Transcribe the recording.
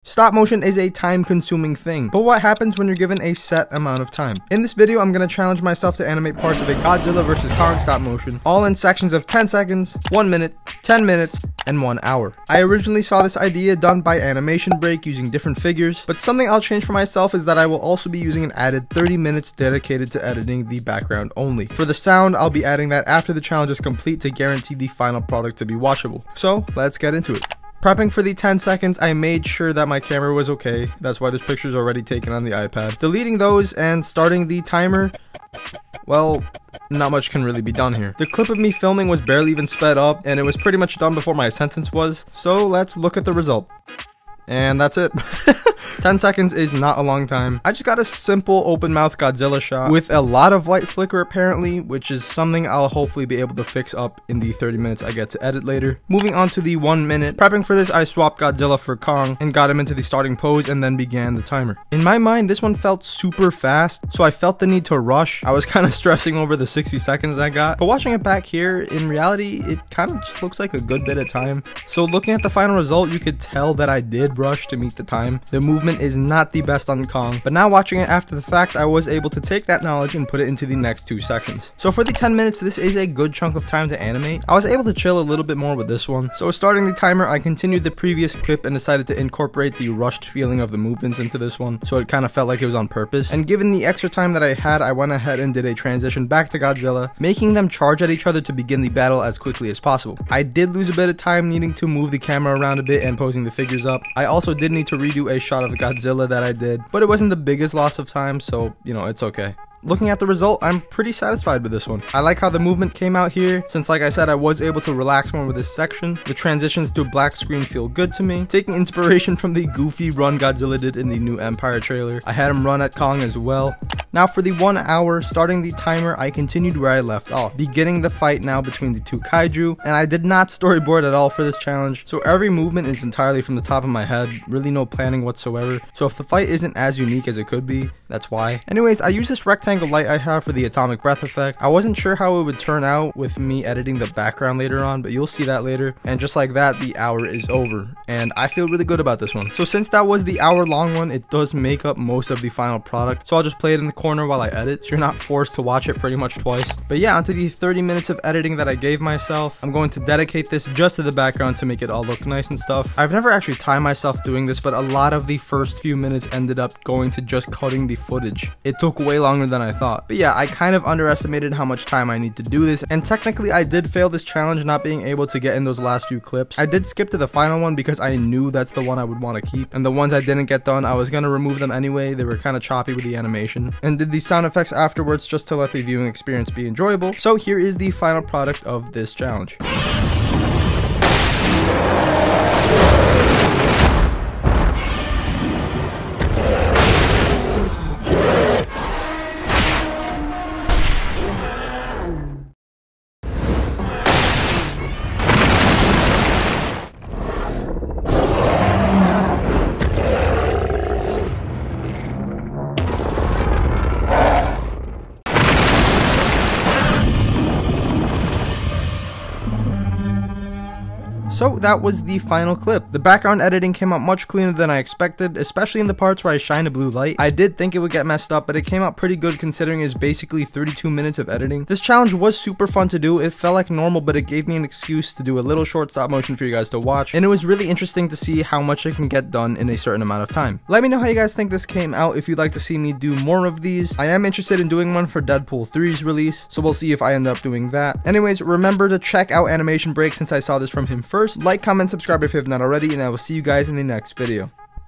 Stop motion is a time-consuming thing, but what happens when you're given a set amount of time? In this video, I'm going to challenge myself to animate parts of a Godzilla vs. Kong stop motion, all in sections of 10 seconds, 1 minute, 10 minutes, and 1 hour. I originally saw this idea done by Animation Break using different figures, but something I'll change for myself is that I will also be using an added 30 minutes dedicated to editing the background only. For the sound, I'll be adding that after the challenge is complete to guarantee the final product to be watchable. So, let's get into it. Prepping for the 10 seconds, I made sure that my camera was okay. That's why there's pictures already taken on the iPad. Deleting those and starting the timer, well, not much can really be done here. The clip of me filming was barely even sped up, and it was pretty much done before my sentence was, so let's look at the result. And that's it. 10 seconds is not a long time. I just got a simple open mouth Godzilla shot with a lot of light flicker apparently, which is something I'll hopefully be able to fix up in the 30 minutes I get to edit later. Moving on to the 1 minute. Prepping for this, I swapped Godzilla for Kong and got him into the starting pose and then began the timer. In my mind, this one felt super fast, so I felt the need to rush. I was kind of stressing over the 60 seconds I got, but watching it back here, in reality, it kind of just looks like a good bit of time. So looking at the final result, you could tell that I did rush to meet the time. The movement is not the best on Kong, but now watching it after the fact, I was able to take that knowledge and put it into the next 2 sections. So for the 10 minutes, this is a good chunk of time to animate. I was able to chill a little bit more with this one. So starting the timer, I continued the previous clip and decided to incorporate the rushed feeling of the movements into this one, so it kind of felt like it was on purpose. And given the extra time that I had, I went ahead and did a transition back to Godzilla, making them charge at each other to begin the battle as quickly as possible. I did lose a bit of time needing to move the camera around a bit and posing the figures up. I also did need to redo a shot of Godzilla that I did, but it wasn't the biggest loss of time, so you know, it's okay. Looking at the result, I'm pretty satisfied with this one. I like how the movement came out here, since like I said, I was able to relax more with this section. The transitions to black screen feel good to me. Taking inspiration from the goofy run Godzilla did in the new Empire trailer, I had him run at Kong as well. Now for the 1 hour, starting the timer, I continued where I left off, beginning the fight now between the 2 kaiju, and I did not storyboard at all for this challenge, so every movement is entirely from the top of my head, really no planning whatsoever. So if the fight isn't as unique as it could be, that's why. Anyways, I use this rectangle light I have for the atomic breath effect. I wasn't sure how it would turn out with me editing the background later on, but you'll see that later. And just like that, the hour is over, and I feel really good about this one. So since that was the hour-long one, it does make up most of the final product, so I'll just play it in the corner while I edit, so you're not forced to watch it pretty much twice. But yeah, onto the 30 minutes of editing that I gave myself. I'm going to dedicate this just to the background to make it all look nice and stuff. I've never actually timed myself doing this, but a lot of the first few minutes ended up going to just cutting the footage. It took way longer than I thought. But yeah, I kind of underestimated how much time I need to do this, and technically I did fail this challenge not being able to get in those last few clips. I did skip to the final one because I knew that's the one I would want to keep, and the ones I didn't get done, I was going to remove them anyway. They were kind of choppy with the animation, and did the sound effects afterwards just to let the viewing experience be enjoyable. So here is the final product of this challenge. So that was the final clip. The background editing came out much cleaner than I expected, especially in the parts where I shined a blue light. I did think it would get messed up, but it came out pretty good considering it's basically 32 minutes of editing. This challenge was super fun to do. It felt like normal, but it gave me an excuse to do a little short stop motion for you guys to watch, and it was really interesting to see how much I can get done in a certain amount of time. Let me know how you guys think this came out, if you'd like to see me do more of these. I am interested in doing one for Deadpool 3's release, so we'll see if I end up doing that. Anyways, remember to check out Animation Break since I saw this from him first. Like, comment, subscribe if you have not already, and I will see you guys in the next video.